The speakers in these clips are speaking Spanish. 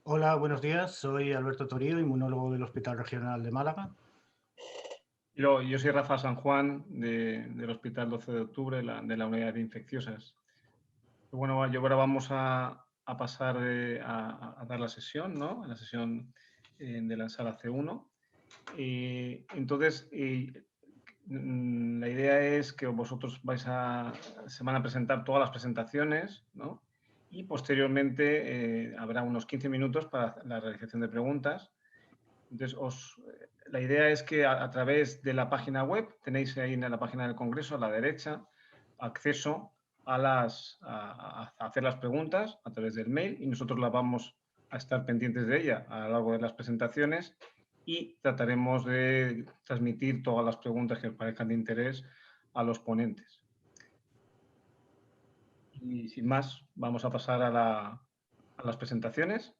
Hola, buenos días. Soy Alberto Torío, inmunólogo del Hospital Regional de Málaga. Yo soy Rafa San Juan del Hospital 12 de Octubre, de la unidad de infecciosas. Bueno, yo ahora vamos a pasar a dar la sesión, ¿no? La sesión de la sala C1. Entonces, la idea es que vosotros se van a presentar todas las presentaciones, ¿no? Y posteriormente habrá unos 15 minutos para la realización de preguntas. Entonces, la idea es que a través de la página web, tenéis ahí en la página del Congreso a la derecha acceso a hacer las preguntas a través del mail y nosotros las vamos a estar pendientes de ella a lo largo de las presentaciones y trataremos de transmitir todas las preguntas que os parezcan de interés a los ponentes. Y sin más, vamos a pasar a las presentaciones.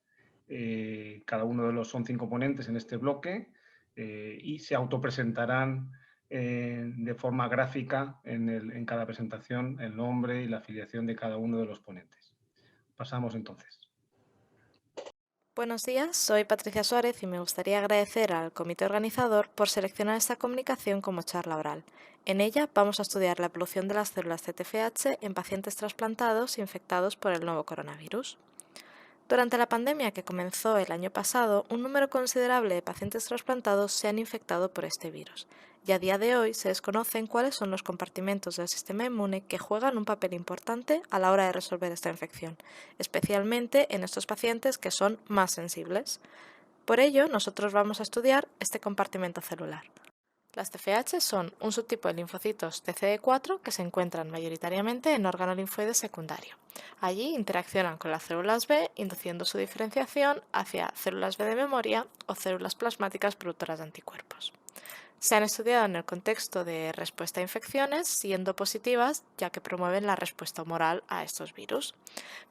Cada uno de los son 5 ponentes en este bloque y se autopresentarán de forma gráfica en cada presentación el nombre y la afiliación de cada uno de los ponentes. Pasamos entonces. Buenos días, soy Patricia Suárez y me gustaría agradecer al comité organizador por seleccionar esta comunicación como charla oral. En ella vamos a estudiar la evolución de las células CTFH en pacientes trasplantados infectados por el nuevo coronavirus. Durante la pandemia que comenzó el año pasado, un número considerable de pacientes trasplantados se han infectado por este virus, y a día de hoy se desconocen cuáles son los compartimentos del sistema inmune que juegan un papel importante a la hora de resolver esta infección, especialmente en estos pacientes que son más sensibles. Por ello, nosotros vamos a estudiar este compartimento celular. Las TFH son un subtipo de linfocitos TCD4 que se encuentran mayoritariamente en órgano linfoide secundario. Allí interaccionan con las células B, induciendo su diferenciación hacia células B de memoria o células plasmáticas productoras de anticuerpos. Se han estudiado en el contexto de respuesta a infecciones, siendo positivas ya que promueven la respuesta humoral a estos virus,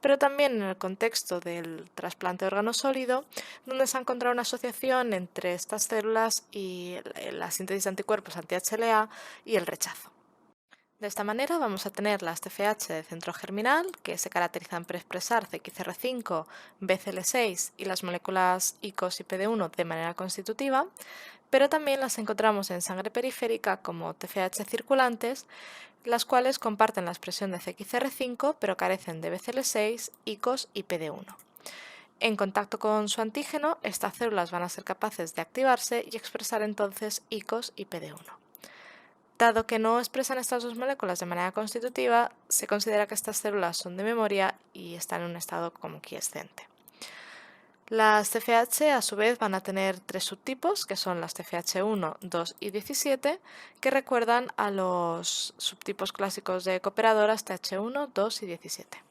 pero también en el contexto del trasplante de órgano sólido, donde se ha encontrado una asociación entre estas células y la síntesis de anticuerpos anti-HLA y el rechazo. De esta manera vamos a tener las TFH de centro germinal, que se caracterizan por expresar CXCR5, BCL6 y las moléculas ICOS y PD1 de manera constitutiva, pero también las encontramos en sangre periférica como TFH circulantes, las cuales comparten la expresión de CXCR5 pero carecen de BCL6, ICOS y PD1. En contacto con su antígeno, estas células van a ser capaces de activarse y expresar entonces ICOS y PD1. Dado que no expresan estas dos moléculas de manera constitutiva, se considera que estas células son de memoria y están en un estado como quiescente. Las TFH a su vez van a tener 3 subtipos, que son las TFH1, 2 y 17, que recuerdan a los subtipos clásicos de cooperadoras TH1, 2 y 17.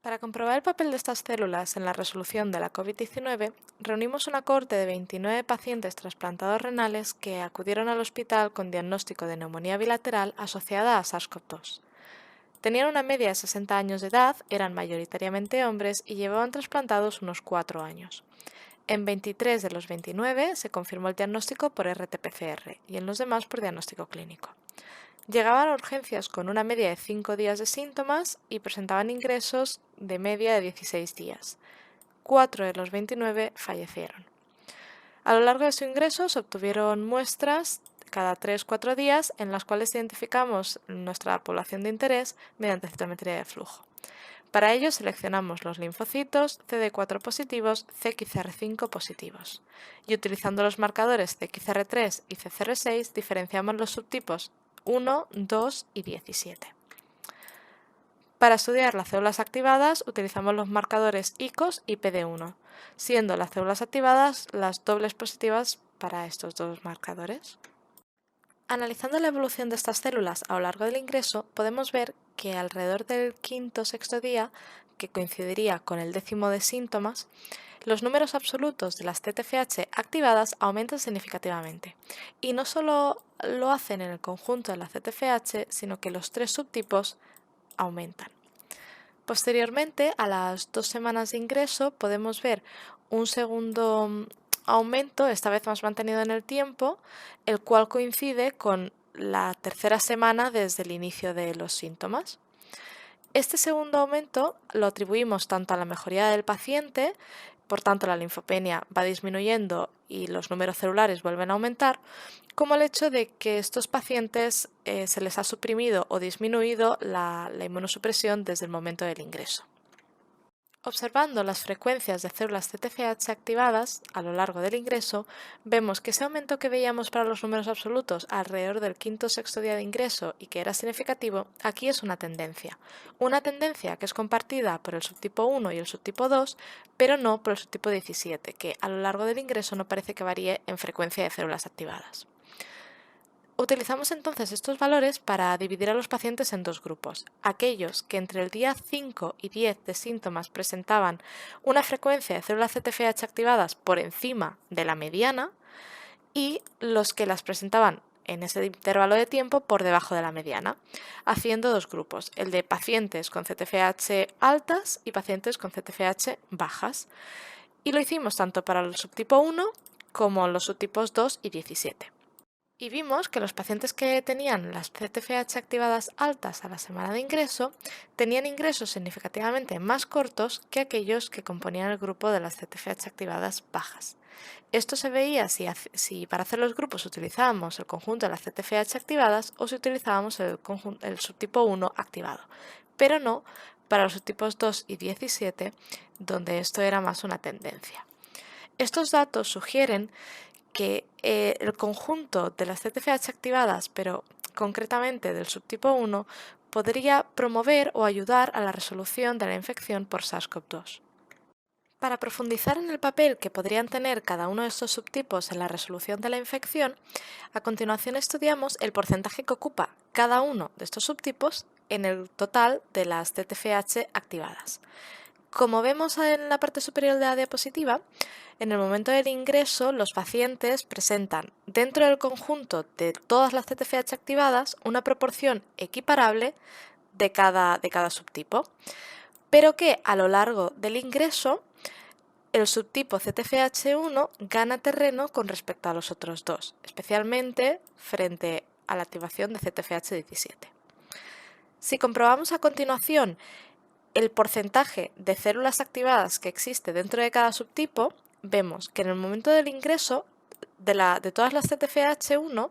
Para comprobar el papel de estas células en la resolución de la COVID-19, reunimos una cohorte de 29 pacientes trasplantados renales que acudieron al hospital con diagnóstico de neumonía bilateral asociada a SARS-CoV-2. Tenían una media de 60 años de edad, eran mayoritariamente hombres y llevaban trasplantados unos 4 años. En 23 de los 29 se confirmó el diagnóstico por RT-PCR y en los demás por diagnóstico clínico. Llegaban a urgencias con una media de 5 días de síntomas y presentaban ingresos de media de 16 días. 4 de los 29 fallecieron. A lo largo de su ingreso se obtuvieron muestras cada 3-4 días en las cuales identificamos nuestra población de interés mediante citometría de flujo. Para ello seleccionamos los linfocitos CD4 positivos, CXCR5 positivos. Y utilizando los marcadores CXCR3 y CCR6 diferenciamos los subtipos 1, 2 y 17. Para estudiar las células activadas utilizamos los marcadores ICOS y PD1, siendo las células activadas las dobles positivas para estos dos marcadores. Analizando la evolución de estas células a lo largo del ingreso, podemos ver que alrededor del quinto o sexto día, que coincidiría con el 10º de síntomas, los números absolutos de las TTFH activadas aumentan significativamente. Y no solo lo hacen en el conjunto de las TTFH, sino que los 3 subtipos aumentan. Posteriormente, a las 2 semanas de ingreso, podemos ver un segundo aumento, esta vez más mantenido en el tiempo, el cual coincide con la tercera semana desde el inicio de los síntomas. Este segundo aumento lo atribuimos tanto a la mejoría del paciente, por tanto la linfopenia va disminuyendo y los números celulares vuelven a aumentar, como el hecho de que estos pacientes se les ha suprimido o disminuido la inmunosupresión desde el momento del ingreso. Observando las frecuencias de células CTFH activadas a lo largo del ingreso, vemos que ese aumento que veíamos para los números absolutos alrededor del quinto o sexto día de ingreso y que era significativo, aquí es una tendencia. Una tendencia que es compartida por el subtipo 1 y el subtipo 2, pero no por el subtipo 17, que a lo largo del ingreso no parece que varíe en frecuencia de células activadas. Utilizamos entonces estos valores para dividir a los pacientes en dos grupos. Aquellos que entre el día 5 y 10 de síntomas presentaban una frecuencia de células CTFH activadas por encima de la mediana y los que las presentaban en ese intervalo de tiempo por debajo de la mediana, haciendo dos grupos, el de pacientes con CTFH altas y pacientes con CTFH bajas. Y lo hicimos tanto para el subtipo 1 como los subtipos 2 y 17. Y vimos que los pacientes que tenían las CTFH activadas altas a la semana de ingreso tenían ingresos significativamente más cortos que aquellos que componían el grupo de las CTFH activadas bajas. Esto se veía si para hacer los grupos utilizábamos el conjunto de las CTFH activadas o si utilizábamos el subtipo 1 activado, pero no para los subtipos 2 y 17, donde esto era más una tendencia. Estos datos sugieren que el conjunto de las CTFH activadas, pero concretamente del subtipo 1, podría promover o ayudar a la resolución de la infección por SARS-CoV-2. Para profundizar en el papel que podrían tener cada uno de estos subtipos en la resolución de la infección, a continuación estudiamos el porcentaje que ocupa cada uno de estos subtipos en el total de las CTFH activadas. Como vemos en la parte superior de la diapositiva, en el momento del ingreso los pacientes presentan dentro del conjunto de todas las CTFH activadas una proporción equiparable de cada subtipo, pero que a lo largo del ingreso el subtipo CTFH1 gana terreno con respecto a los otros dos, especialmente frente a la activación de CTFH17. Si comprobamos a continuación el porcentaje de células activadas que existe dentro de cada subtipo, vemos que en el momento del ingreso de todas las CTFH1,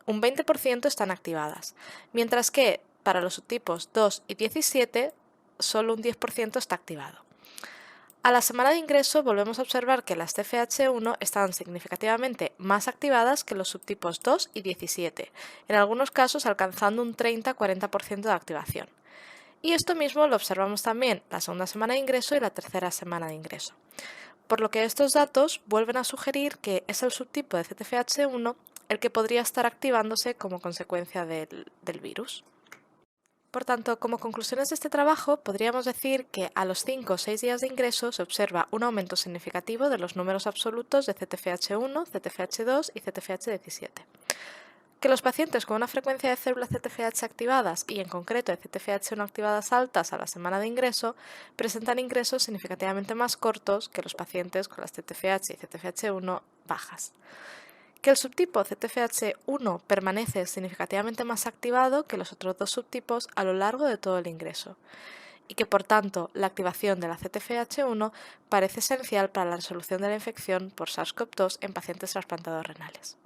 un 20% están activadas, mientras que para los subtipos 2 y 17, solo un 10% está activado. A la semana de ingreso volvemos a observar que las TFH1 están significativamente más activadas que los subtipos 2 y 17, en algunos casos alcanzando un 30-40% de activación. Y esto mismo lo observamos también la segunda semana de ingreso y la tercera semana de ingreso. Por lo que estos datos vuelven a sugerir que es el subtipo de CTFH1 el que podría estar activándose como consecuencia del virus. Por tanto, como conclusiones de este trabajo, podríamos decir que a los 5 o 6 días de ingreso se observa un aumento significativo de los números absolutos de CTFH1, CTFH2 y CTFH17. Que los pacientes con una frecuencia de células CTFH activadas y en concreto de CTFH1 activadas altas a la semana de ingreso presentan ingresos significativamente más cortos que los pacientes con las CTFH y CTFH1 bajas. Que el subtipo CTFH1 permanece significativamente más activado que los otros dos subtipos a lo largo de todo el ingreso y que por tanto la activación de la CTFH1 parece esencial para la resolución de la infección por SARS-CoV-2 en pacientes trasplantados renales.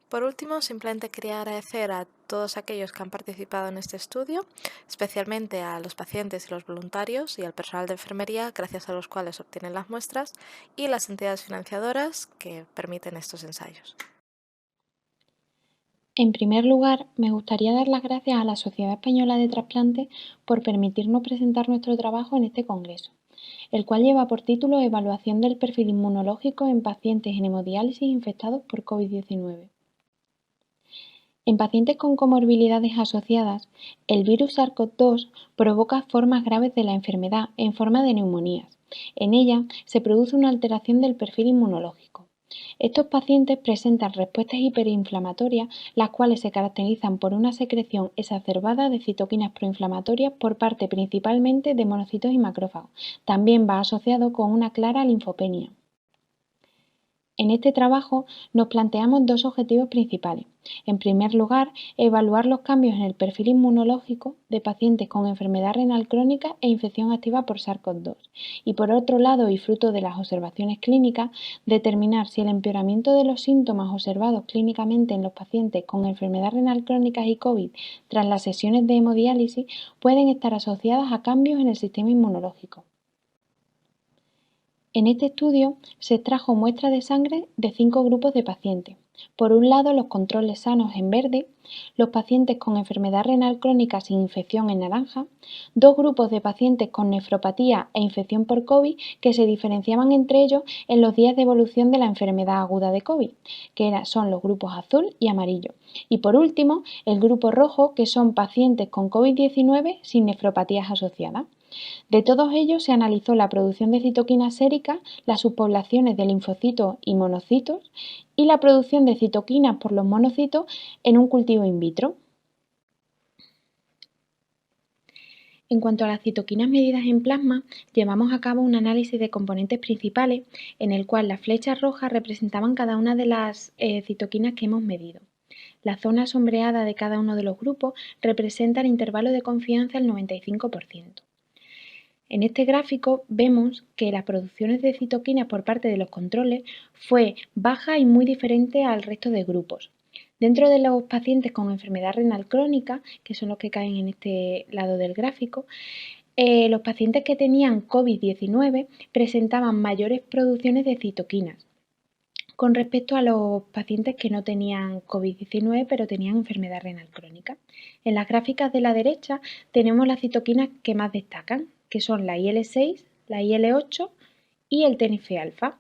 Por último, simplemente quería agradecer a todos aquellos que han participado en este estudio, especialmente a los pacientes y los voluntarios y al personal de enfermería, gracias a los cuales se obtienen las muestras, y las entidades financiadoras que permiten estos ensayos. En primer lugar, me gustaría dar las gracias a la Sociedad Española de Trasplantes por permitirnos presentar nuestro trabajo en este congreso, el cual lleva por título Evaluación del perfil inmunológico en pacientes en hemodiálisis infectados por COVID-19. En pacientes con comorbilidades asociadas, el virus SARS-CoV-2 provoca formas graves de la enfermedad en forma de neumonías. En ella se produce una alteración del perfil inmunológico. Estos pacientes presentan respuestas hiperinflamatorias, las cuales se caracterizan por una secreción exacerbada de citoquinas proinflamatorias por parte principalmente de monocitos y macrófagos. También va asociado con una clara linfopenia. En este trabajo nos planteamos dos objetivos principales. En primer lugar, evaluar los cambios en el perfil inmunológico de pacientes con enfermedad renal crónica e infección activa por SARS-CoV-2. Y por otro lado, y fruto de las observaciones clínicas, determinar si el empeoramiento de los síntomas observados clínicamente en los pacientes con enfermedad renal crónica y COVID tras las sesiones de hemodiálisis pueden estar asociadas a cambios en el sistema inmunológico. En este estudio se extrajo muestras de sangre de 5 grupos de pacientes. Por un lado, los controles sanos en verde, los pacientes con enfermedad renal crónica sin infección en naranja, 2 grupos de pacientes con nefropatía e infección por COVID que se diferenciaban entre ellos en los días de evolución de la enfermedad aguda de COVID, que son los grupos azul y amarillo. Y por último, el grupo rojo, que son pacientes con COVID-19 sin nefropatías asociadas. De todos ellos se analizó la producción de citoquinas séricas, las subpoblaciones de linfocitos y monocitos y la producción de citoquinas por los monocitos en un cultivo in vitro. En cuanto a las citoquinas medidas en plasma, llevamos a cabo un análisis de componentes principales en el cual las flechas rojas representaban cada una de las citoquinas que hemos medido. La zona sombreada de cada uno de los grupos representa el intervalo de confianza al 95%. En este gráfico vemos que las producciones de citoquinas por parte de los controles fue baja y muy diferente al resto de grupos. Dentro de los pacientes con enfermedad renal crónica, que son los que caen en este lado del gráfico, los pacientes que tenían COVID-19 presentaban mayores producciones de citoquinas con respecto a los pacientes que no tenían COVID-19 pero tenían enfermedad renal crónica. En las gráficas de la derecha tenemos las citoquinas que más destacan, que son la IL-6, la IL-8 y el TNF-alfa.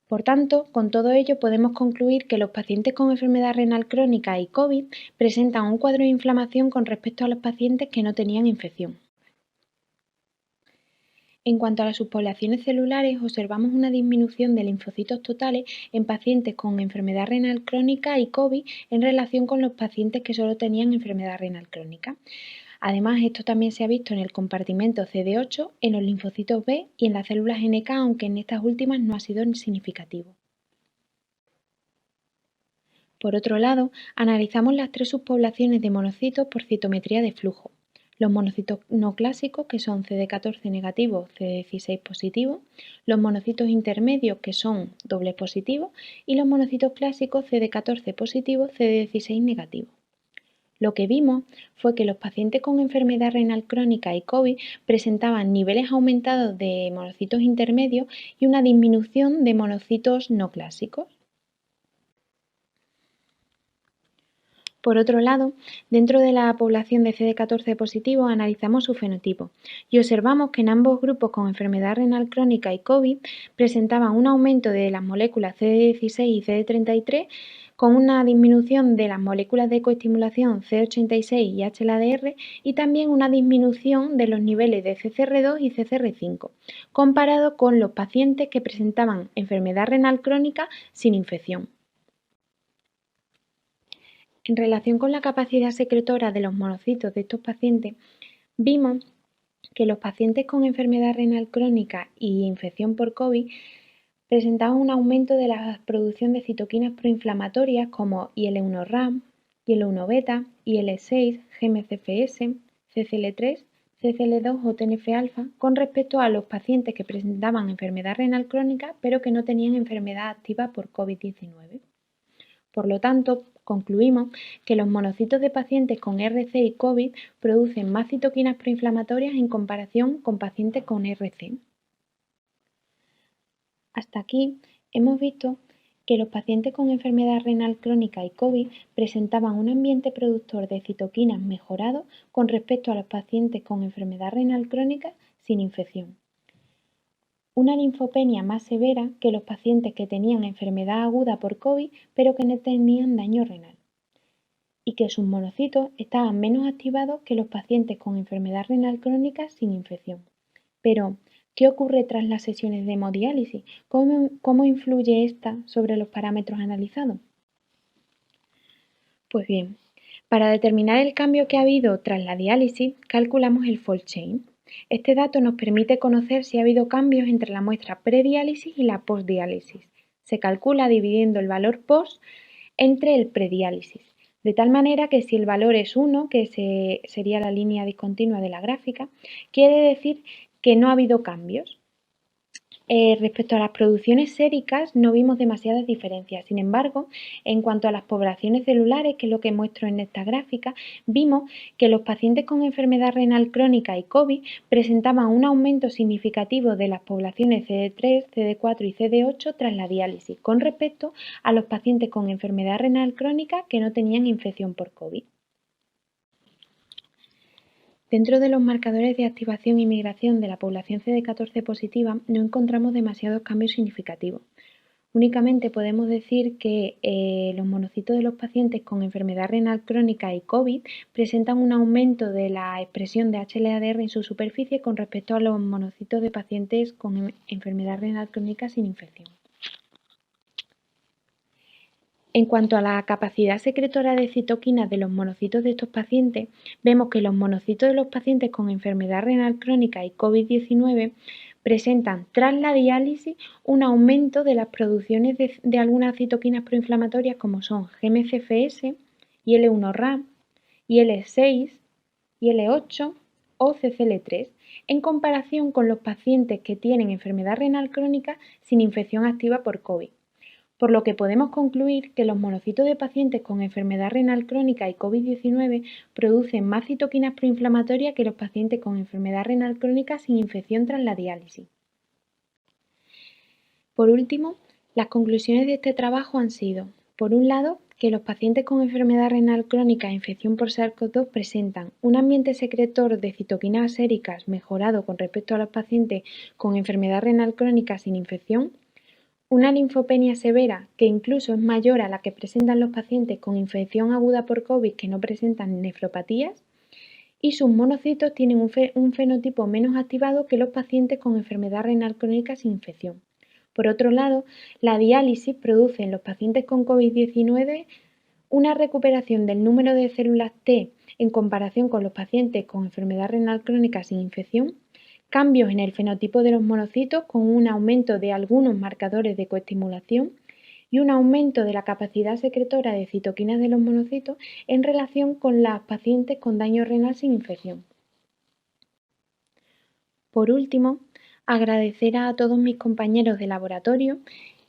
Por tanto, con todo ello podemos concluir que los pacientes con enfermedad renal crónica y COVID presentan un cuadro de inflamación con respecto a los pacientes que no tenían infección. En cuanto a las subpoblaciones celulares, observamos una disminución de linfocitos totales en pacientes con enfermedad renal crónica y COVID en relación con los pacientes que solo tenían enfermedad renal crónica. Además, esto también se ha visto en el compartimento CD8, en los linfocitos B y en las células NK, aunque en estas últimas no ha sido significativo. Por otro lado, analizamos las 3 subpoblaciones de monocitos por citometría de flujo. Los monocitos no clásicos, que son CD14 negativo, CD16 positivo, los monocitos intermedios, que son doble positivo, y los monocitos clásicos CD14 positivo, CD16 negativo. Lo que vimos fue que los pacientes con enfermedad renal crónica y COVID presentaban niveles aumentados de monocitos intermedios y una disminución de monocitos no clásicos. Por otro lado, dentro de la población de CD14 positivo analizamos su fenotipo y observamos que en ambos grupos con enfermedad renal crónica y COVID presentaban un aumento de las moléculas CD16 y CD33 con una disminución de las moléculas de coestimulación C86 y HLA-DR y también una disminución de los niveles de CCR2 y CCR5, comparado con los pacientes que presentaban enfermedad renal crónica sin infección. En relación con la capacidad secretora de los monocitos de estos pacientes, vimos que los pacientes con enfermedad renal crónica y infección por COVID presentaban un aumento de la producción de citoquinas proinflamatorias como IL-1RAM, IL-1β, IL-6, GM-CSF, CCL3, CCL2 o TNF-alfa con respecto a los pacientes que presentaban enfermedad renal crónica pero que no tenían enfermedad activa por COVID-19. Por lo tanto, concluimos que los monocitos de pacientes con RC y COVID producen más citoquinas proinflamatorias en comparación con pacientes con RC. Hasta aquí hemos visto que los pacientes con enfermedad renal crónica y COVID presentaban un ambiente productor de citoquinas mejorado con respecto a los pacientes con enfermedad renal crónica sin infección. Una linfopenia más severa que los pacientes que tenían enfermedad aguda por COVID pero que no tenían daño renal. Y que sus monocitos estaban menos activados que los pacientes con enfermedad renal crónica sin infección. Pero, ¿qué ocurre tras las sesiones de hemodiálisis? ¿Cómo influye esta sobre los parámetros analizados? Pues bien, para determinar el cambio que ha habido tras la diálisis, calculamos el fold chain. Este dato nos permite conocer si ha habido cambios entre la muestra prediálisis y la postdiálisis. Se calcula dividiendo el valor post entre el prediálisis, de tal manera que si el valor es 1, que sería la línea discontinua de la gráfica, quiere decir que no ha habido cambios. Respecto a las producciones séricas no vimos demasiadas diferencias. Sin embargo, en cuanto a las poblaciones celulares, que es lo que muestro en esta gráfica, vimos que los pacientes con enfermedad renal crónica y COVID presentaban un aumento significativo de las poblaciones CD3, CD4 y CD8 tras la diálisis, con respecto a los pacientes con enfermedad renal crónica que no tenían infección por COVID. Dentro de los marcadores de activación y migración de la población CD14 positiva no encontramos demasiados cambios significativos. Únicamente podemos decir que los monocitos de los pacientes con enfermedad renal crónica y COVID presentan un aumento de la expresión de HLA-DR en su superficie con respecto a los monocitos de pacientes con enfermedad renal crónica sin infección. En cuanto a la capacidad secretora de citoquinas de los monocitos de estos pacientes, vemos que los monocitos de los pacientes con enfermedad renal crónica y COVID-19 presentan tras la diálisis un aumento de las producciones de algunas citoquinas proinflamatorias como son GM-CFS, IL-1RA, IL-6, IL-8 o CCL3, en comparación con los pacientes que tienen enfermedad renal crónica sin infección activa por COVID. Por lo que podemos concluir que los monocitos de pacientes con enfermedad renal crónica y COVID-19 producen más citoquinas proinflamatorias que los pacientes con enfermedad renal crónica sin infección tras la diálisis. Por último, las conclusiones de este trabajo han sido, por un lado, que los pacientes con enfermedad renal crónica e infección por SARS-CoV-2 presentan un ambiente secretor de citoquinas séricas mejorado con respecto a los pacientes con enfermedad renal crónica sin infección, una linfopenia severa que incluso es mayor a la que presentan los pacientes con infección aguda por COVID que no presentan nefropatías, y sus monocitos tienen un fenotipo menos activado que los pacientes con enfermedad renal crónica sin infección. Por otro lado, la diálisis produce en los pacientes con COVID-19 una recuperación del número de células T en comparación con los pacientes con enfermedad renal crónica sin infección, cambios en el fenotipo de los monocitos con un aumento de algunos marcadores de coestimulación y un aumento de la capacidad secretora de citoquinas de los monocitos en relación con las pacientes con daño renal sin infección. Por último, agradecer a todos mis compañeros de laboratorio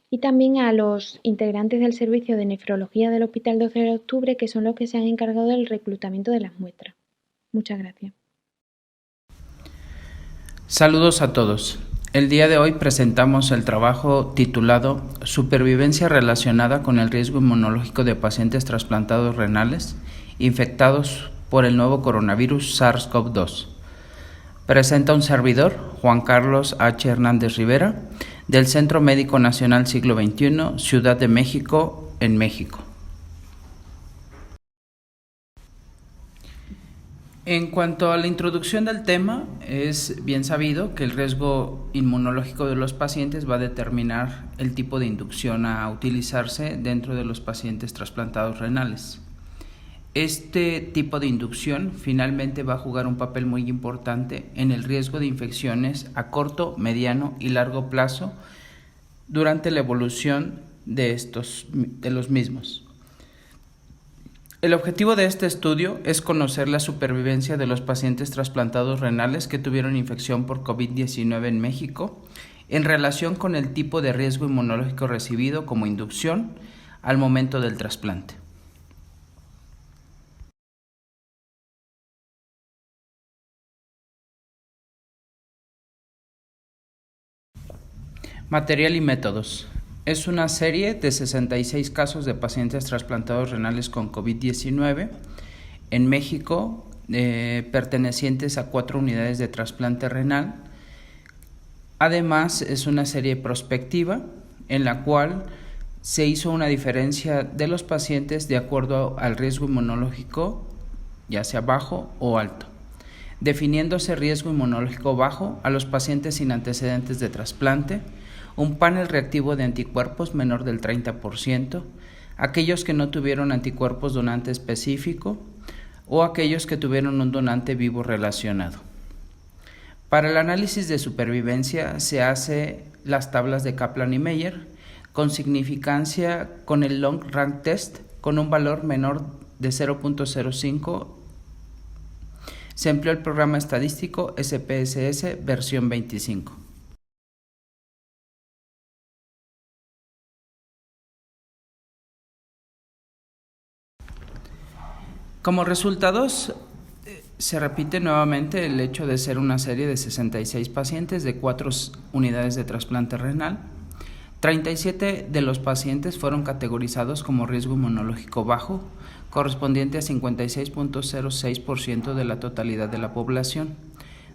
y también a los integrantes del servicio de nefrología del Hospital 12 de Octubre, que son los que se han encargado del reclutamiento de las muestras. Muchas gracias. Saludos a todos. El día de hoy presentamos el trabajo titulado Supervivencia relacionada con el riesgo inmunológico de pacientes trasplantados renales infectados por el nuevo coronavirus SARS-CoV-2. Presenta un servidor, Juan Carlos H. Hernández Rivera, del Centro Médico Nacional Siglo XXI, Ciudad de México, en México. En cuanto a la introducción del tema, es bien sabido que el riesgo inmunológico de los pacientes va a determinar el tipo de inducción a utilizarse dentro de los pacientes trasplantados renales. Este tipo de inducción finalmente va a jugar un papel muy importante en el riesgo de infecciones a corto, mediano y largo plazo durante la evolución de los mismos. El objetivo de este estudio es conocer la supervivencia de los pacientes trasplantados renales que tuvieron infección por COVID-19 en México en relación con el tipo de riesgo inmunológico recibido como inducción al momento del trasplante. Material y métodos. Es una serie de 66 casos de pacientes trasplantados renales con COVID-19 en México, pertenecientes a 4 unidades de trasplante renal. Además, es una serie prospectiva en la cual se hizo una diferencia de los pacientes de acuerdo al riesgo inmunológico, ya sea bajo o alto, definiéndose riesgo inmunológico bajo a los pacientes sin antecedentes de trasplante, un panel reactivo de anticuerpos menor del 30%, aquellos que no tuvieron anticuerpos donante específico o aquellos que tuvieron un donante vivo relacionado. Para el análisis de supervivencia se hace las tablas de Kaplan y Meier, con significancia con el long rank test con un valor menor de 0.05. Se empleó el programa estadístico SPSS versión 25. Como resultados, se repite nuevamente el hecho de ser una serie de 66 pacientes de 4 unidades de trasplante renal. 37 de los pacientes fueron categorizados como riesgo inmunológico bajo, correspondiente a 56.06% de la totalidad de la población,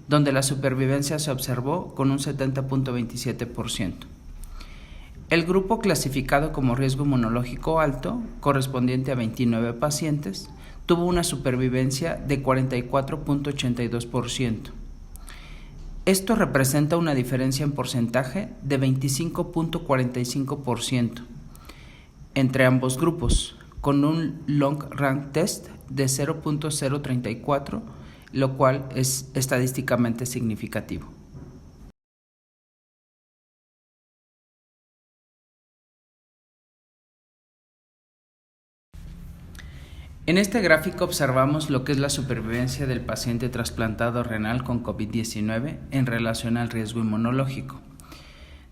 donde la supervivencia se observó con un 70.27%. El grupo clasificado como riesgo inmunológico alto, correspondiente a 29 pacientes, tuvo una supervivencia de 44.82%. Esto representa una diferencia en porcentaje de 25.45% entre ambos grupos, con un long rank test de 0.034, lo cual es estadísticamente significativo. En este gráfico observamos lo que es la supervivencia del paciente trasplantado renal con COVID-19 en relación al riesgo inmunológico,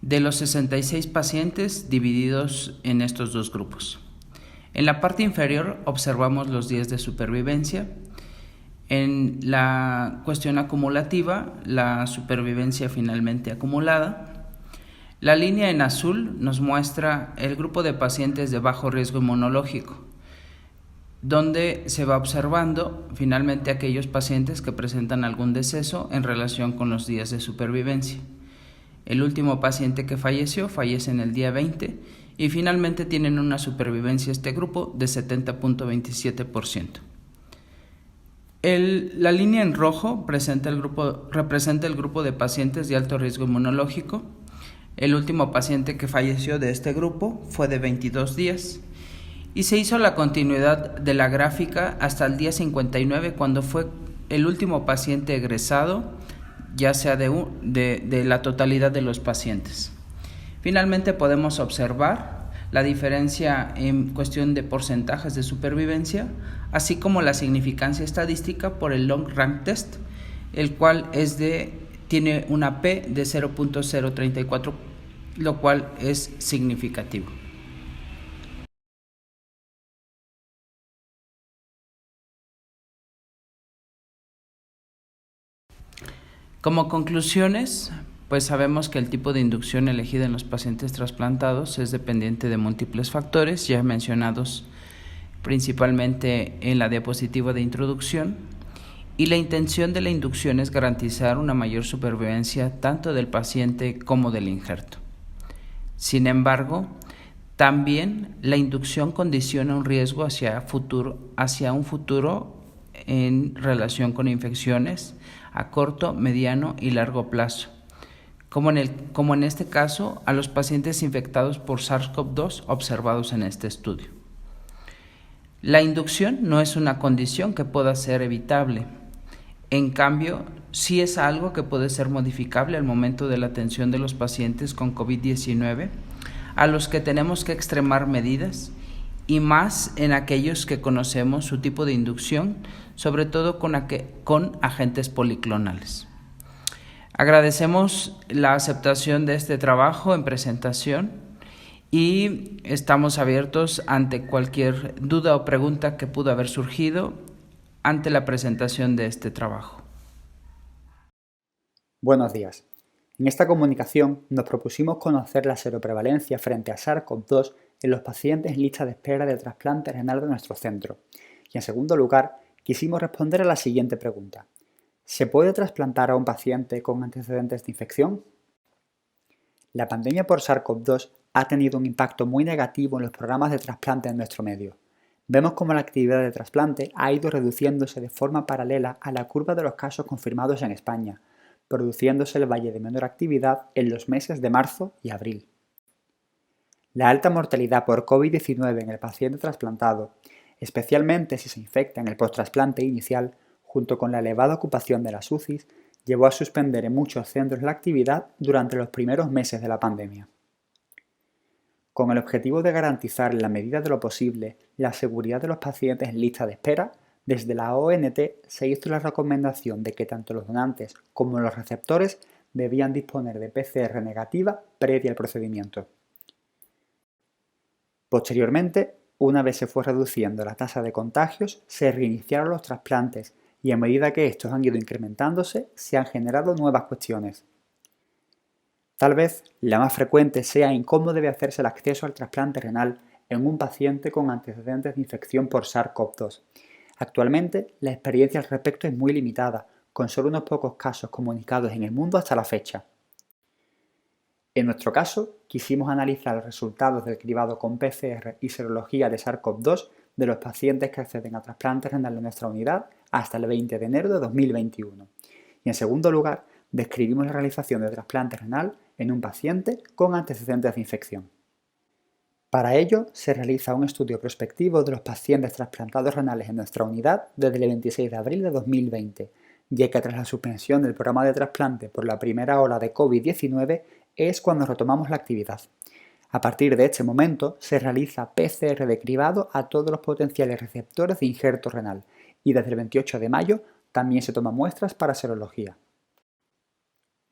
de los 66 pacientes divididos en estos dos grupos. En la parte inferior observamos los días de supervivencia. En la cuestión acumulativa, la supervivencia finalmente acumulada. La línea en azul nos muestra el grupo de pacientes de bajo riesgo inmunológico, donde se va observando finalmente aquellos pacientes que presentan algún deceso en relación con los días de supervivencia. El último paciente que falleció fallece en el día 20 y finalmente tienen una supervivencia este grupo de 70.27%. La línea en rojo representa el grupo de pacientes de alto riesgo inmunológico. El último paciente que falleció de este grupo fue de 22 días. Y se hizo la continuidad de la gráfica hasta el día 59, cuando fue el último paciente egresado, ya sea de la totalidad de los pacientes. Finalmente podemos observar la diferencia en cuestión de porcentajes de supervivencia, así como la significancia estadística por el long rank test, el cual tiene una P de 0.034, lo cual es significativo. Como conclusiones, pues sabemos que el tipo de inducción elegida en los pacientes trasplantados es dependiente de múltiples factores, ya mencionados principalmente en la diapositiva de introducción, y la intención de la inducción es garantizar una mayor supervivencia tanto del paciente como del injerto. Sin embargo, también la inducción condiciona un riesgo hacia un futuro en relación con infecciones a corto, mediano y largo plazo, como en este caso a los pacientes infectados por SARS-CoV-2 observados en este estudio. La inducción no es una condición que pueda ser evitable, en cambio, sí es algo que puede ser modificable al momento de la atención de los pacientes con COVID-19, a los que tenemos que extremar medidas, y más en aquellos que conocemos su tipo de inducción, sobre todo con agentes policlonales. Agradecemos la aceptación de este trabajo en presentación y estamos abiertos ante cualquier duda o pregunta que pudo haber surgido ante la presentación de este trabajo. Buenos días. En esta comunicación nos propusimos conocer la seroprevalencia frente a SARS-CoV-2 en los pacientes en lista de espera de trasplante renal de nuestro centro. Y en segundo lugar, quisimos responder a la siguiente pregunta. ¿Se puede trasplantar a un paciente con antecedentes de infección? La pandemia por SARS-CoV-2 ha tenido un impacto muy negativo en los programas de trasplante en nuestro medio. Vemos cómo la actividad de trasplante ha ido reduciéndose de forma paralela a la curva de los casos confirmados en España, produciéndose el valle de menor actividad en los meses de marzo y abril. La alta mortalidad por COVID-19 en el paciente trasplantado, especialmente si se infecta en el post-trasplante inicial, junto con la elevada ocupación de las UCIs, llevó a suspender en muchos centros la actividad durante los primeros meses de la pandemia. Con el objetivo de garantizar en la medida de lo posible la seguridad de los pacientes en lista de espera, desde la ONT se hizo la recomendación de que tanto los donantes como los receptores debían disponer de PCR negativa previa al procedimiento. Posteriormente, una vez se fue reduciendo la tasa de contagios, se reiniciaron los trasplantes y a medida que estos han ido incrementándose, se han generado nuevas cuestiones. Tal vez la más frecuente sea en cómo debe hacerse el acceso al trasplante renal en un paciente con antecedentes de infección por SARS-CoV-2. Actualmente, la experiencia al respecto es muy limitada, con solo unos pocos casos comunicados en el mundo hasta la fecha. En nuestro caso, quisimos analizar los resultados del cribado con PCR y serología de SARS-CoV-2 de los pacientes que acceden a trasplante renal en nuestra unidad hasta el 20 de enero de 2021. Y en segundo lugar, describimos la realización de trasplante renal en un paciente con antecedentes de infección. Para ello, se realiza un estudio prospectivo de los pacientes trasplantados renales en nuestra unidad desde el 26 de abril de 2020, ya que tras la suspensión del programa de trasplante por la primera ola de COVID-19 es cuando retomamos la actividad. A partir de este momento, se realiza PCR de cribado a todos los potenciales receptores de injerto renal y desde el 28 de mayo también se toman muestras para serología.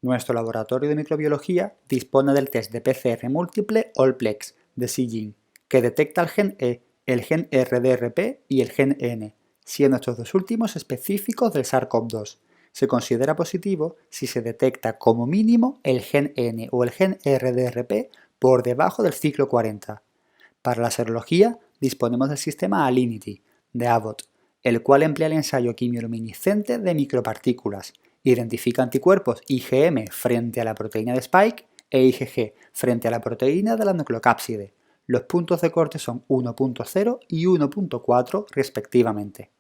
Nuestro laboratorio de microbiología dispone del test de PCR múltiple Allplex de Seegene, que detecta el gen E, el gen RDRP y el gen N, siendo estos dos últimos específicos del SARS-CoV-2. Se considera positivo si se detecta como mínimo el gen N o el gen RDRP por debajo del ciclo 40. Para la serología disponemos del sistema Alinity de Abbott, el cual emplea el ensayo quimioluminiscente de micropartículas. Identifica anticuerpos IgM frente a la proteína de Spike e IgG frente a la proteína de la nucleocápside. Los puntos de corte son 1.0 y 1.4 respectivamente.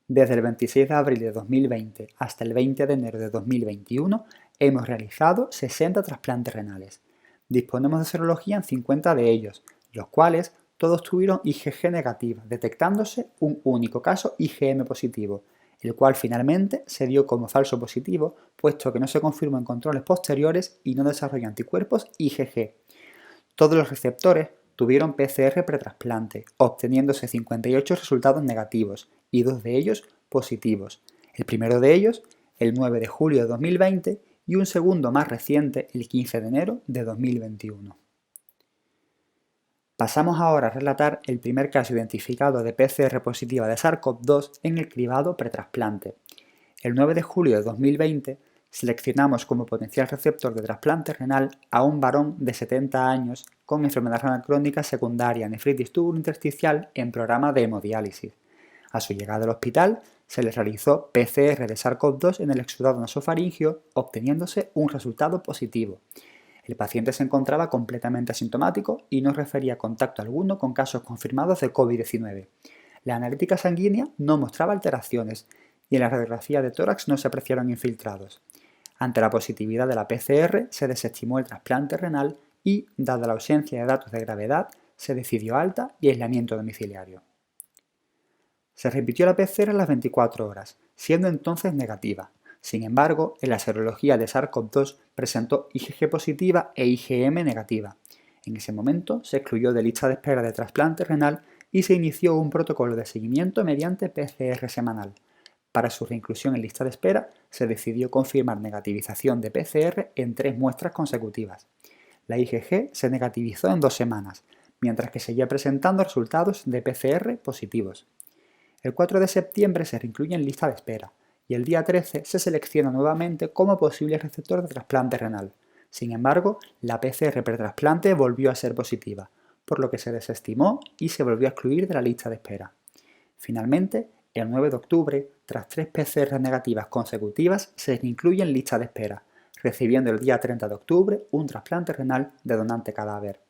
Desde el 26 de abril de 2020 hasta el 20 de enero de 2021 hemos realizado 60 trasplantes renales. Disponemos de serología en 50 de ellos, los cuales todos tuvieron IgG negativa, detectándose un único caso IgM positivo, el cual finalmente se dio como falso positivo, puesto que no se confirmó en controles posteriores y no desarrolló anticuerpos IgG. Todos los receptores tuvieron PCR pretrasplante, obteniéndose 58 resultados negativos y 2 de ellos positivos. El primero de ellos, el 9 de julio de 2020, y un segundo más reciente, el 15 de enero de 2021. Pasamos ahora a relatar el primer caso identificado de PCR positiva de SARS-CoV-2 en el cribado pretrasplante. El 9 de julio de 2020 seleccionamos como potencial receptor de trasplante renal a un varón de 70 años con enfermedad renal crónica secundaria nefritis tubulointersticial en programa de hemodiálisis. A su llegada al hospital se le realizó PCR de SARS-CoV-2 en el exudado nasofaringio, obteniéndose un resultado positivo. El paciente se encontraba completamente asintomático y no refería contacto alguno con casos confirmados de COVID-19. La analítica sanguínea no mostraba alteraciones y en la radiografía de tórax no se apreciaron infiltrados. Ante la positividad de la PCR se desestimó el trasplante renal y, dada la ausencia de datos de gravedad, se decidió alta y aislamiento domiciliario. Se repitió la PCR a las 24 horas, siendo entonces negativa. Sin embargo, en la serología de SARS-CoV-2 presentó IgG positiva e IgM negativa. En ese momento se excluyó de lista de espera de trasplante renal y se inició un protocolo de seguimiento mediante PCR semanal. Para su reinclusión en lista de espera se decidió confirmar negativización de PCR en 3 muestras consecutivas. La IgG se negativizó en 2 semanas, mientras que seguía presentando resultados de PCR positivos. El 4 de septiembre se reincluye en lista de espera y el día 13 se selecciona nuevamente como posible receptor de trasplante renal. Sin embargo, la PCR pretrasplante volvió a ser positiva, por lo que se desestimó y se volvió a excluir de la lista de espera. Finalmente, el 9 de octubre, tras 3 PCR negativas consecutivas, se reincluye en lista de espera, recibiendo el día 30 de octubre un trasplante renal de donante cadáver.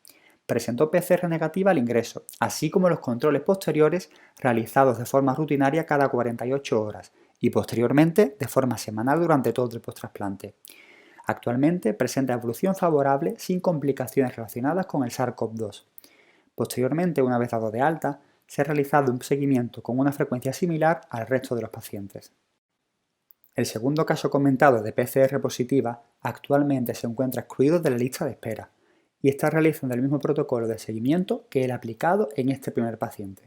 Presentó PCR negativa al ingreso, así como los controles posteriores realizados de forma rutinaria cada 48 horas y posteriormente de forma semanal durante todo el posttrasplante. Actualmente presenta evolución favorable sin complicaciones relacionadas con el SARS-CoV-2. Posteriormente, una vez dado de alta, se ha realizado un seguimiento con una frecuencia similar al resto de los pacientes. El segundo caso comentado de PCR positiva actualmente se encuentra excluido de la lista de espera y está realizando el mismo protocolo de seguimiento que el aplicado en este primer paciente.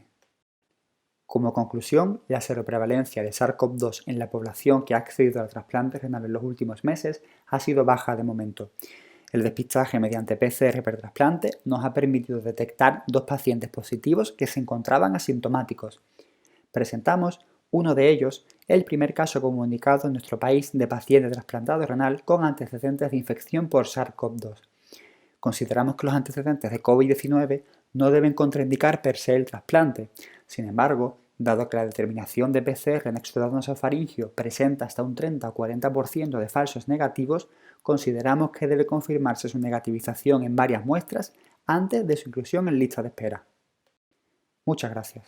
Como conclusión, la seroprevalencia de SARS-CoV-2 en la población que ha accedido al trasplante renal en los últimos meses ha sido baja de momento. El despistaje mediante PCR per trasplante nos ha permitido detectar 2 pacientes positivos que se encontraban asintomáticos. Presentamos uno de ellos, el primer caso comunicado en nuestro país de paciente trasplantado renal con antecedentes de infección por SARS-CoV-2. Consideramos que los antecedentes de COVID-19 no deben contraindicar per se el trasplante. Sin embargo, dado que la determinación de PCR en exudado nasofaringio presenta hasta un 30 o 40% de falsos negativos, consideramos que debe confirmarse su negativización en varias muestras antes de su inclusión en lista de espera. Muchas gracias.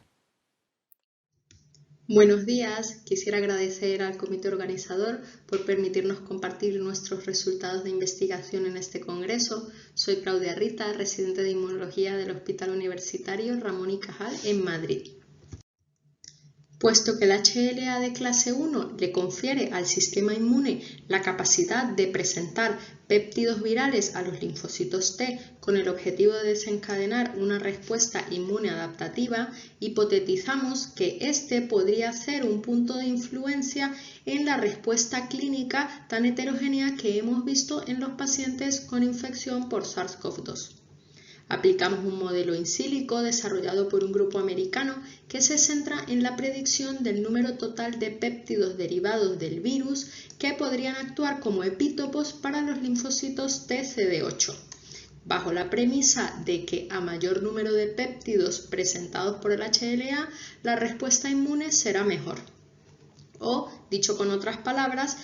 Buenos días, quisiera agradecer al comité organizador por permitirnos compartir nuestros resultados de investigación en este congreso. Soy Claudia Rita, residente de Inmunología del Hospital Universitario Ramón y Cajal en Madrid. Puesto que el HLA de clase 1 le confiere al sistema inmune la capacidad de presentar péptidos virales a los linfocitos T con el objetivo de desencadenar una respuesta inmune adaptativa, hipotetizamos que este podría ser un punto de influencia en la respuesta clínica tan heterogénea que hemos visto en los pacientes con infección por SARS-CoV-2. Aplicamos un modelo in silico desarrollado por un grupo americano que se centra en la predicción del número total de péptidos derivados del virus que podrían actuar como epítopos para los linfocitos TCD8, bajo la premisa de que a mayor número de péptidos presentados por el HLA, la respuesta inmune será mejor. O, dicho con otras palabras,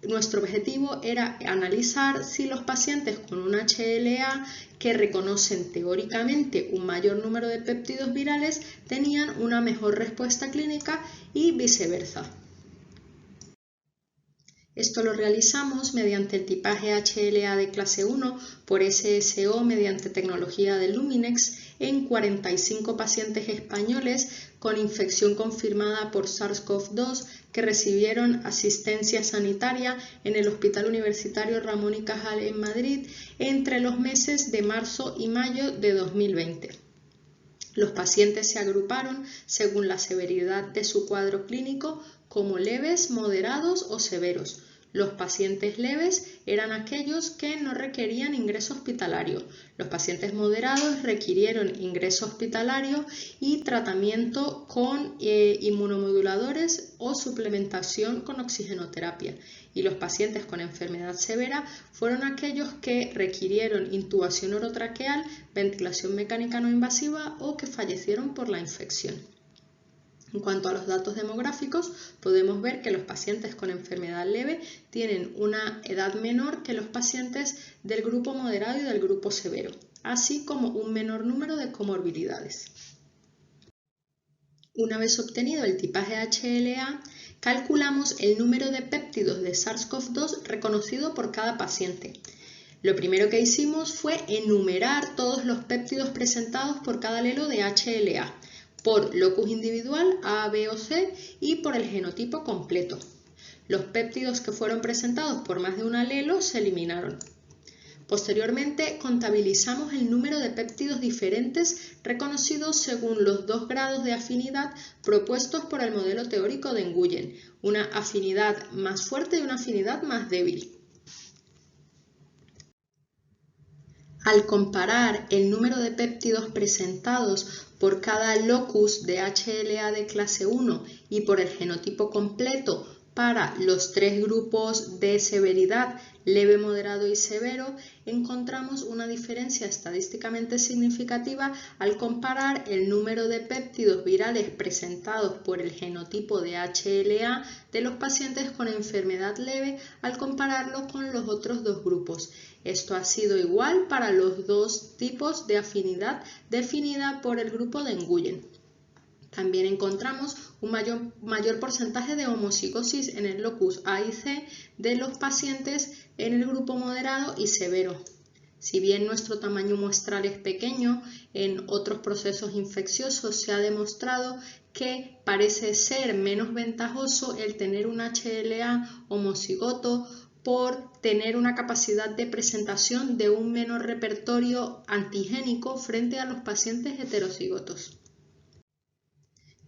nuestro objetivo era analizar si los pacientes con un HLA que reconocen teóricamente un mayor número de péptidos virales tenían una mejor respuesta clínica y viceversa. Esto lo realizamos mediante el tipaje HLA de clase 1 por SSO mediante tecnología de Luminex en 45 pacientes españoles con infección confirmada por SARS-CoV-2 que recibieron asistencia sanitaria en el Hospital Universitario Ramón y Cajal en Madrid entre los meses de marzo y mayo de 2020. Los pacientes se agruparon según la severidad de su cuadro clínico como leves, moderados o severos. Los pacientes leves eran aquellos que no requerían ingreso hospitalario. Los pacientes moderados requirieron ingreso hospitalario y tratamiento con inmunomoduladores o suplementación con oxigenoterapia. Y los pacientes con enfermedad severa fueron aquellos que requirieron intubación orotraqueal, ventilación mecánica no invasiva o que fallecieron por la infección. En cuanto a los datos demográficos, podemos ver que los pacientes con enfermedad leve tienen una edad menor que los pacientes del grupo moderado y del grupo severo, así como un menor número de comorbilidades. Una vez obtenido el tipaje HLA, calculamos el número de péptidos de SARS-CoV-2 reconocido por cada paciente. Lo primero que hicimos fue enumerar todos los péptidos presentados por cada alelo de HLA, por locus individual A, B o C y por el genotipo completo. Los péptidos que fueron presentados por más de un alelo se eliminaron. Posteriormente contabilizamos el número de péptidos diferentes reconocidos según los 2 grados de afinidad propuestos por el modelo teórico de Nguyen, una afinidad más fuerte y una afinidad más débil. Al comparar el número de péptidos presentados por cada locus de HLA de clase 1 y por el genotipo completo para los 3 grupos de severidad leve, moderado y severo, encontramos una diferencia estadísticamente significativa al comparar el número de péptidos virales presentados por el genotipo de HLA de los pacientes con enfermedad leve al compararlo con los otros 2 grupos. Esto ha sido igual para los 2 tipos de afinidad definida por el grupo de Nguyen. También encontramos un mayor porcentaje de homocigosis en el locus A y C de los pacientes en el grupo moderado y severo. Si bien nuestro tamaño muestral es pequeño, en otros procesos infecciosos se ha demostrado que parece ser menos ventajoso el tener un HLA homocigoto por tener una capacidad de presentación de un menor repertorio antigénico frente a los pacientes heterocigotos.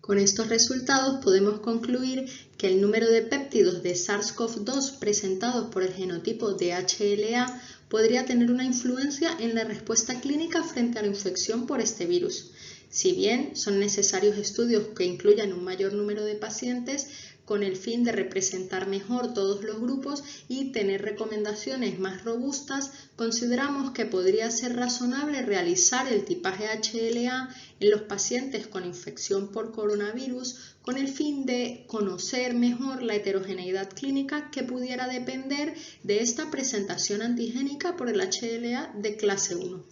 Con estos resultados podemos concluir que el número de péptidos de SARS-CoV-2 presentados por el genotipo de HLA podría tener una influencia en la respuesta clínica frente a la infección por este virus. Si bien son necesarios estudios que incluyan un mayor número de pacientes, con el fin de representar mejor todos los grupos y tener recomendaciones más robustas, consideramos que podría ser razonable realizar el tipaje HLA en los pacientes con infección por coronavirus con el fin de conocer mejor la heterogeneidad clínica que pudiera depender de esta presentación antigénica por el HLA de clase 1.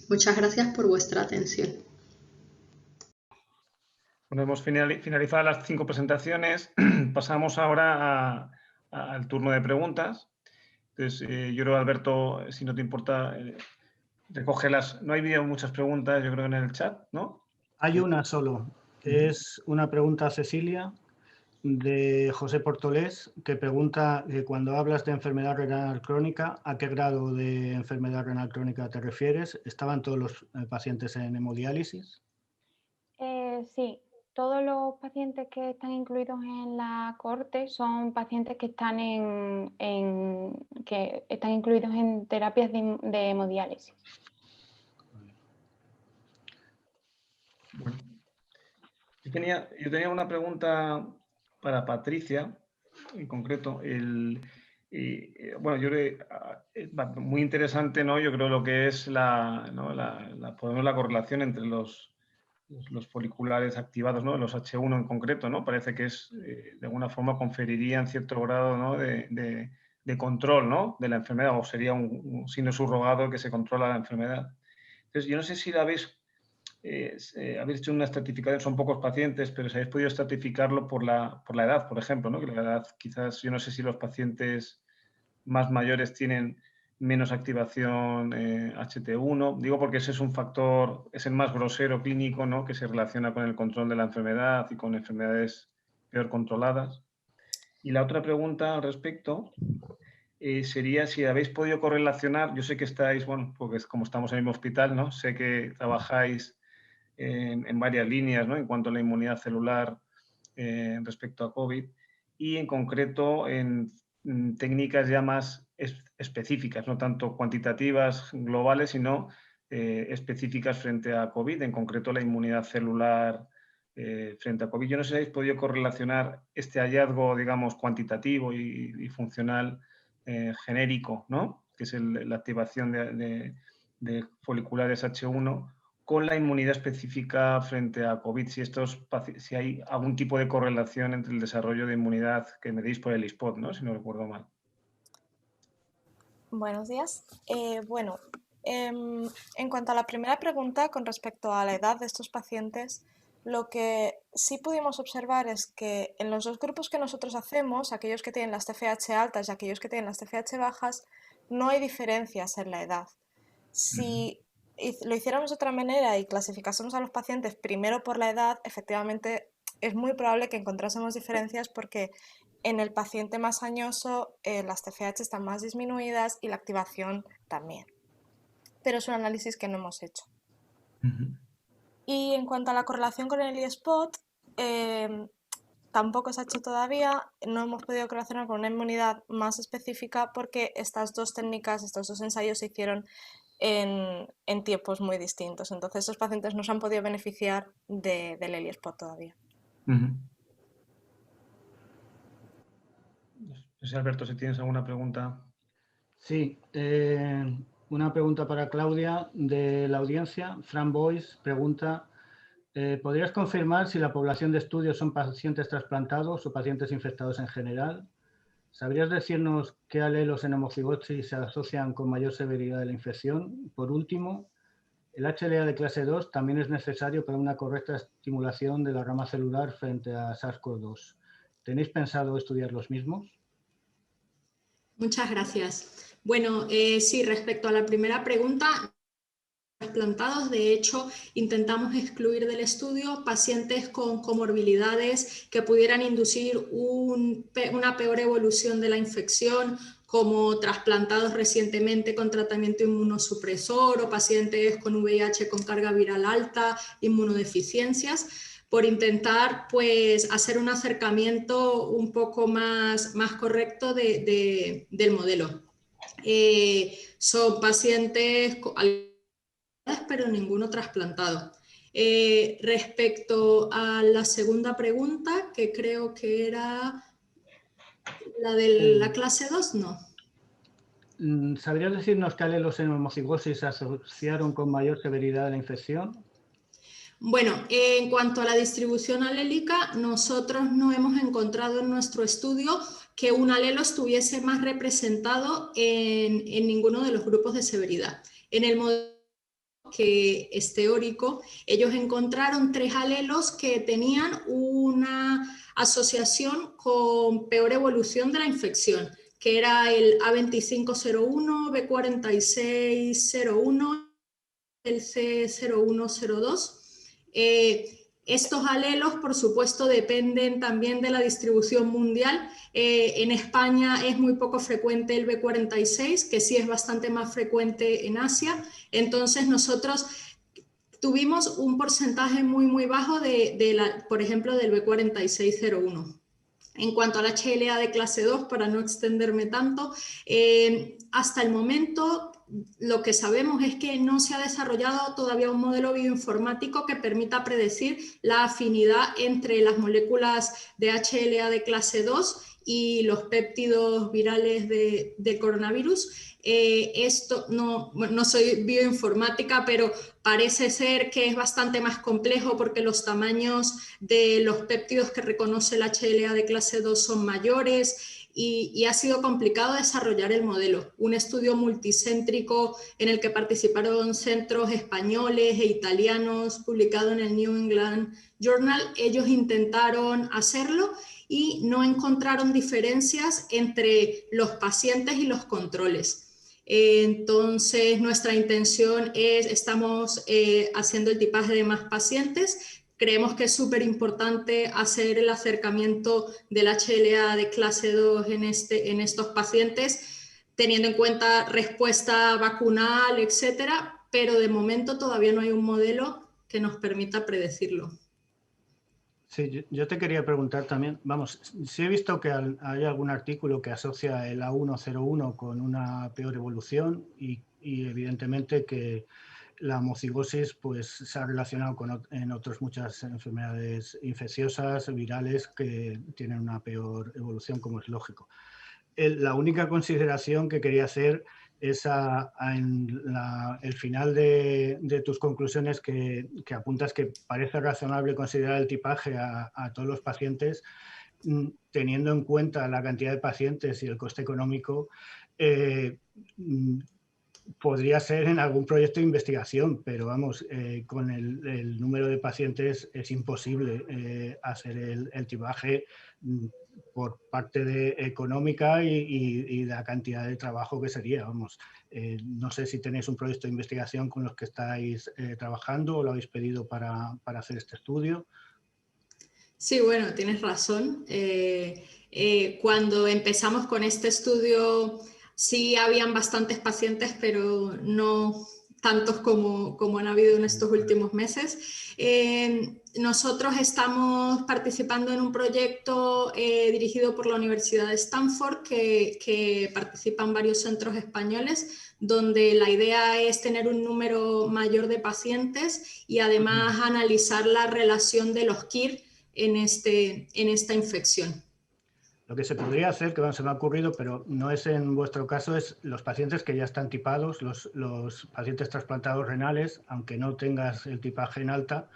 Muchas gracias por vuestra atención. Bueno, hemos finalizado las 5 presentaciones. Pasamos ahora al turno de preguntas. Entonces, yo creo, Alberto, si no te importa, recógelas. No hay muchas preguntas, yo creo, en el chat, ¿no? Hay una solo. Es una pregunta a Cecilia de José Portolés, que pregunta cuando hablas de enfermedad renal crónica, ¿a qué grado de enfermedad renal crónica te refieres? ¿Estaban todos los pacientes en hemodiálisis? Sí, todos los pacientes que están incluidos en la cohorte son pacientes que están incluidos en terapias de hemodiálisis. Bueno. Yo tenía una pregunta para Patricia, en concreto. Bueno, yo creo muy interesante, ¿no? Yo creo lo que es la correlación entre los foliculares activados, ¿no? Los H1 en concreto, ¿no? Parece que es, de alguna forma, conferiría en cierto grado, ¿no? de control, ¿no? De la enfermedad, o sería un signo subrogado que se controla la enfermedad. Entonces, yo no sé si la habéis hecho una estratificación, son pocos pacientes, pero si habéis podido estratificarlo por la edad, por ejemplo, ¿no? Que la edad, quizás, yo no sé si los pacientes más mayores tienen menos activación HT1, digo porque ese es un factor, es el más grosero clínico, ¿no? Que se relaciona con el control de la enfermedad y con enfermedades peor controladas. Y la otra pregunta al respecto sería si habéis podido correlacionar, yo sé que estáis, bueno, porque como estamos en el mismo hospital, ¿no? Sé que trabajáis en varias líneas, ¿no? En cuanto a la inmunidad celular respecto a COVID y en concreto en técnicas ya más específicas, no tanto cuantitativas, globales, sino específicas frente a COVID, en concreto la inmunidad celular frente a COVID. Yo no sé si habéis podido correlacionar este hallazgo, digamos, cuantitativo y funcional genérico, ¿no? Que es la activación de foliculares H1 con la inmunidad específica frente a COVID, si hay algún tipo de correlación entre el desarrollo de inmunidad que medís por el ISPOT, ¿no? Si no recuerdo mal. Buenos días. En cuanto a la primera pregunta con respecto a la edad de estos pacientes, lo que sí pudimos observar es que en los dos grupos que nosotros hacemos, aquellos que tienen las TFH altas y aquellos que tienen las TFH bajas, no hay diferencias en la edad. Si lo hiciéramos de otra manera y clasificásemos a los pacientes primero por la edad, efectivamente es muy probable que encontrásemos diferencias porque en el paciente más añoso las TFH están más disminuidas y la activación también. Pero es un análisis que no hemos hecho. Y en cuanto a la correlación con el eSpot, tampoco se ha hecho todavía, no hemos podido correlacionar con una inmunidad más específica porque estas dos técnicas, estos dos ensayos se hicieron en tiempos muy distintos. Entonces, esos pacientes no se han podido beneficiar del ELISpot todavía. No sé, Alberto, si tienes alguna pregunta. Sí, una pregunta para Claudia de la audiencia. Fran Boyce pregunta, ¿podrías confirmar si la población de estudio son pacientes trasplantados o pacientes infectados en general? ¿Sabrías decirnos qué alelos en homocigosis se asocian con mayor severidad de la infección? Por último, ¿el HLA de clase 2 también es necesario para una correcta estimulación de la rama celular frente a SARS-CoV-2? ¿Tenéis pensado estudiar los mismos? Muchas gracias. Bueno, sí, respecto a la primera pregunta, trasplantados. De hecho, intentamos excluir del estudio pacientes con comorbilidades que pudieran inducir una peor evolución de la infección, como trasplantados recientemente con tratamiento inmunosupresor o pacientes con VIH con carga viral alta, inmunodeficiencias, por intentar pues hacer un acercamiento un poco más correcto del modelo. Son pacientes pero ninguno trasplantado. Respecto a la segunda pregunta, que creo que era la de la clase 2, no. ¿Sabrías decirnos qué alelos en homocigosis se asociaron con mayor severidad de la infección? Bueno, en cuanto a la distribución alélica, nosotros no hemos encontrado en nuestro estudio que un alelo estuviese más representado en ninguno de los grupos de severidad. En el modelo que es teórico, ellos encontraron 3 alelos que tenían una asociación con peor evolución de la infección, que era el A2501, B4601, el C0102. Estos alelos, por supuesto, dependen también de la distribución mundial. En España es muy poco frecuente el B46, que sí es bastante más frecuente en Asia. Entonces, nosotros tuvimos un porcentaje muy bajo por ejemplo, del B4601. En cuanto al HLA de clase 2, para no extenderme tanto, hasta el momento lo que sabemos es que no se ha desarrollado todavía un modelo bioinformático que permita predecir la afinidad entre las moléculas de HLA de clase 2 y los péptidos virales de coronavirus. Esto no soy bioinformática, pero parece ser que es bastante más complejo porque los tamaños de los péptidos que reconoce el HLA de clase 2 son mayores y ha sido complicado desarrollar el modelo. Un estudio multicéntrico en el que participaron centros españoles e italianos, publicado en el New England Journal, ellos intentaron hacerlo y no encontraron diferencias entre los pacientes y los controles. Entonces, nuestra intención es, estamos haciendo el tipaje de más pacientes. Creemos que es súper importante hacer el acercamiento del HLA de clase 2 en estos pacientes, teniendo en cuenta respuesta vacunal, etcétera, pero de momento todavía no hay un modelo que nos permita predecirlo. Sí, yo te quería preguntar también, vamos, sí he visto que hay algún artículo que asocia el A101 con una peor evolución y evidentemente que la homocigosis pues, se ha relacionado en otras muchas enfermedades infecciosas, virales, que tienen una peor evolución, como es lógico. La única consideración que quería hacer es el final de tus conclusiones que apuntas que parece razonable considerar el tipaje a todos los pacientes, teniendo en cuenta la cantidad de pacientes y el coste económico. Podría ser en algún proyecto de investigación, pero vamos, con el número de pacientes es imposible hacer el tipaje por parte económica y la cantidad de trabajo que sería, vamos. No sé si tenéis un proyecto de investigación con los que estáis trabajando o lo habéis pedido para hacer este estudio. Sí, bueno, tienes razón. Cuando empezamos con este estudio, sí habían bastantes pacientes, pero no tantos como han habido en estos últimos meses. Nosotros estamos participando en un proyecto dirigido por la Universidad de Stanford que participan varios centros españoles, donde la idea es tener un número mayor de pacientes y además analizar la relación de los KIR en esta infección. Lo que se podría hacer, que se me ha ocurrido, pero no es en vuestro caso, es los pacientes que ya están tipados, los pacientes trasplantados renales, aunque no tengas el tipaje en alta,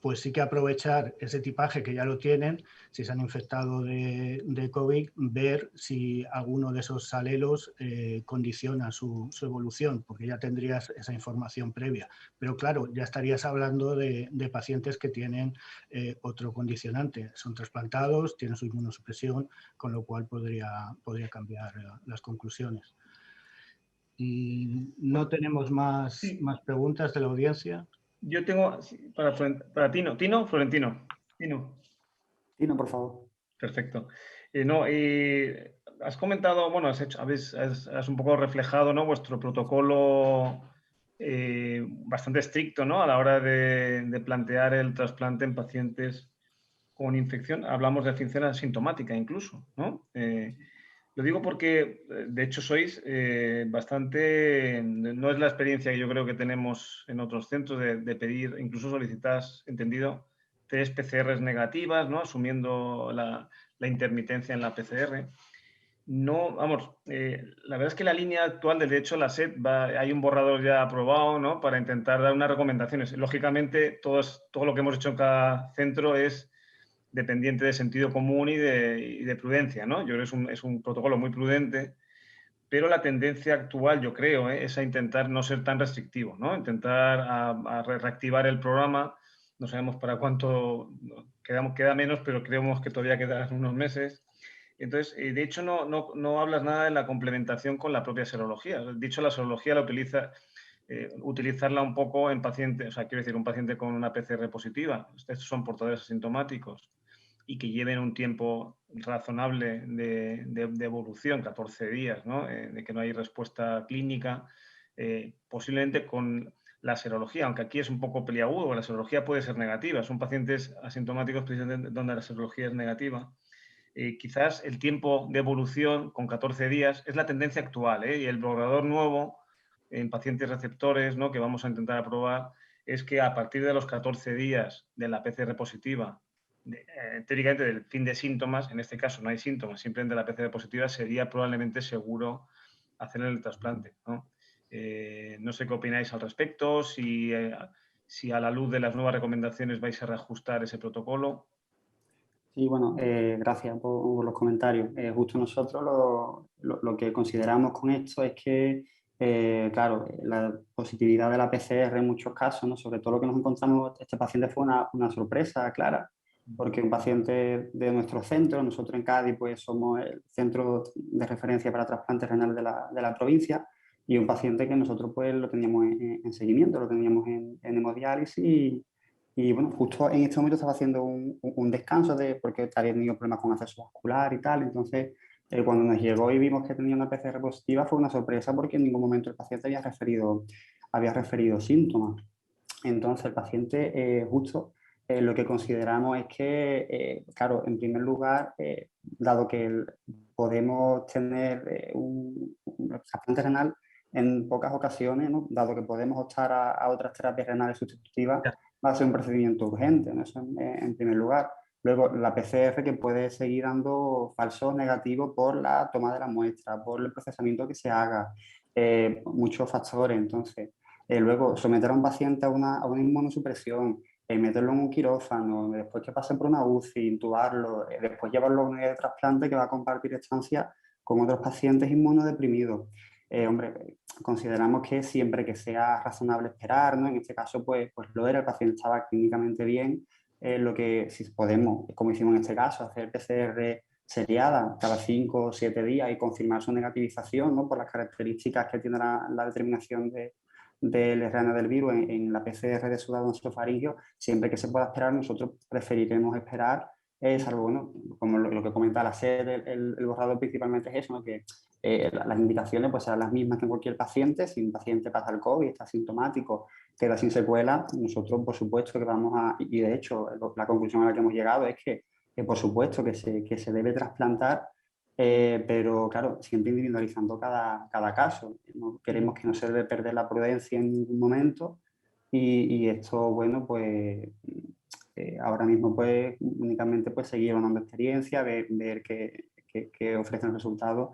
pues sí que aprovechar ese tipaje que ya lo tienen, si se han infectado de COVID, ver si alguno de esos alelos condiciona su evolución, porque ya tendrías esa información previa. Pero claro, ya estarías hablando de pacientes que tienen otro condicionante, son trasplantados, tienen su inmunosupresión, con lo cual podría cambiar las conclusiones. Y no tenemos más preguntas de la audiencia. Yo tengo para Tino. ¿Tino? Florentino. Tino, por favor. Perfecto. Has comentado, bueno, has un poco reflejado, ¿no?, vuestro protocolo bastante estricto, ¿no?, a la hora de plantear el trasplante en pacientes con infección. Hablamos de infección asintomática incluso, ¿no? Lo digo porque, de hecho, sois bastante... No es la experiencia que yo creo que tenemos en otros centros de pedir, incluso solicitas, entendido, 3 PCRs negativas, ¿no?, asumiendo la intermitencia en la PCR. No, vamos, la verdad es que la línea actual, de hecho, la SET, hay un borrador ya aprobado, ¿no?, para intentar dar unas recomendaciones. Lógicamente, todo lo que hemos hecho en cada centro es dependiente de sentido común y de prudencia, ¿no? Yo creo que es un protocolo muy prudente, pero la tendencia actual, yo creo, es a intentar no ser tan restrictivo, ¿no? Intentar a reactivar el programa. No sabemos para cuánto, queda menos, pero creemos que todavía quedan unos meses. Entonces, de hecho, no hablas nada de la complementación con la propia serología. De hecho, la serología la utilizarla un poco en pacientes, o sea, quiero decir, un paciente con una PCR positiva, estos son portadores asintomáticos y que lleven un tiempo razonable de evolución, 14 días, ¿no?, de que no hay respuesta clínica, posiblemente con la serología, aunque aquí es un poco peliagudo, la serología puede ser negativa, son pacientes asintomáticos precisamente donde la serología es negativa. Quizás el tiempo de evolución con 14 días es la tendencia actual, y el borrador nuevo en pacientes receptores, ¿no?, que vamos a intentar aprobar, es que a partir de los 14 días de la PCR positiva, teóricamente del fin de síntomas, en este caso no hay síntomas, simplemente la PCR positiva, sería probablemente seguro hacer el trasplante, ¿no? No sé qué opináis al respecto, si a la luz de las nuevas recomendaciones vais a reajustar ese protocolo. Sí, bueno, gracias por los comentarios. Justo nosotros lo que consideramos con esto es que, claro, la positividad de la PCR en muchos casos, ¿no?, sobre todo lo que nos encontramos, este paciente fue una sorpresa clara, porque un paciente de nuestro centro, nosotros en Cádiz pues somos el centro de referencia para trasplantes renales de la provincia, y un paciente que nosotros pues lo teníamos en seguimiento, lo teníamos en hemodiálisis. Y bueno, justo en este momento estaba haciendo un descanso porque había tenido problemas con acceso vascular y tal. Entonces, cuando nos llegó y vimos que tenía una PCR positiva, fue una sorpresa porque en ningún momento el paciente había referido síntomas. Entonces, el paciente, justo lo que consideramos es que, claro, en primer lugar, dado que podemos tener un trasplante renal en pocas ocasiones, ¿no?, dado que podemos optar a otras terapias renales sustitutivas, va a ser un procedimiento urgente, ¿no? Eso en primer lugar. Luego, la PCR, que puede seguir dando falsos negativos por la toma de la muestra, por el procesamiento que se haga, muchos factores. Entonces, luego, someter a un paciente a una inmunosupresión, meterlo en un quirófano, después que pase por una UCI, intubarlo, después llevarlo a una unidad de trasplante que va a compartir estancia con otros pacientes inmunodeprimidos. Hombre, consideramos que siempre que sea razonable esperar, ¿no? En este caso, pues lo era, el paciente estaba clínicamente bien, lo que si podemos, como hicimos en este caso, hacer PCR seriada cada 5 o 7 días y confirmar su negativización, ¿no?, por las características que tiene la determinación del RNA del virus en la PCR de sudado nasofaringeo. Siempre que se pueda esperar, nosotros preferiremos esperar, salvo, bueno, como lo que comenta la SED, el borrador principalmente es eso, ¿no?, que las indicaciones pues serán las mismas que en cualquier paciente. Si un paciente pasa el COVID, está asintomático, queda sin secuela, nosotros por supuesto que vamos a, y de hecho la conclusión a la que hemos llegado es que por supuesto que se debe trasplantar, pero claro, siempre individualizando cada caso. No queremos que no se debe perder la prudencia en ningún momento, y esto, bueno, pues ahora mismo pues únicamente pues seguir ganando experiencia, ver qué ofrecen resultados.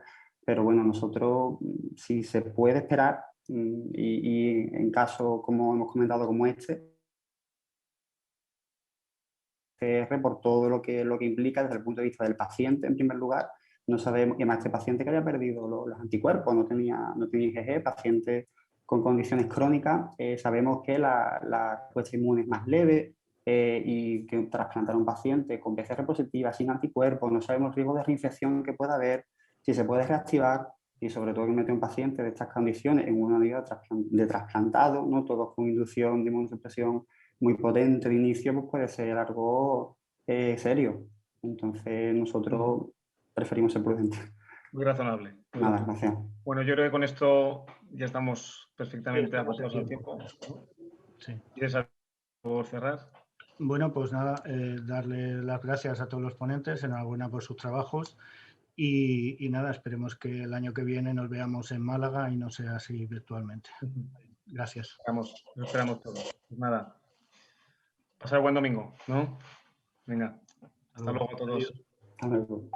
Pero bueno, nosotros, si se puede esperar, y en caso, como hemos comentado, como este, PCR por todo lo que implica desde el punto de vista del paciente, en primer lugar. No sabemos, y además este paciente que haya perdido los anticuerpos, no tenía IgG, paciente con condiciones crónicas, sabemos que la respuesta inmune es más leve, y que trasplantar a un paciente con PCR positiva, sin anticuerpos, no sabemos el riesgo de reinfección que pueda haber, si se puede reactivar. y sobre todo que mete a un paciente de estas condiciones en una unidad de trasplantado, ¿no? Todos con inducción de inmunosupresión muy potente de inicio, pues puede ser algo serio. Entonces nosotros preferimos ser prudentes. Muy razonable. Nada, gracias. Bueno, yo creo que con esto ya estamos perfectamente agotados al tiempo. Sí. ¿Quieres por cerrar? Bueno, pues nada, darle las gracias a todos los ponentes, enhorabuena por sus trabajos y nada, esperemos que el año que viene nos veamos en Málaga y no sea así virtualmente. Gracias. Lo esperamos todos. Pues nada, pasar buen domingo, ¿no? Venga, hasta luego a todos. Hasta luego.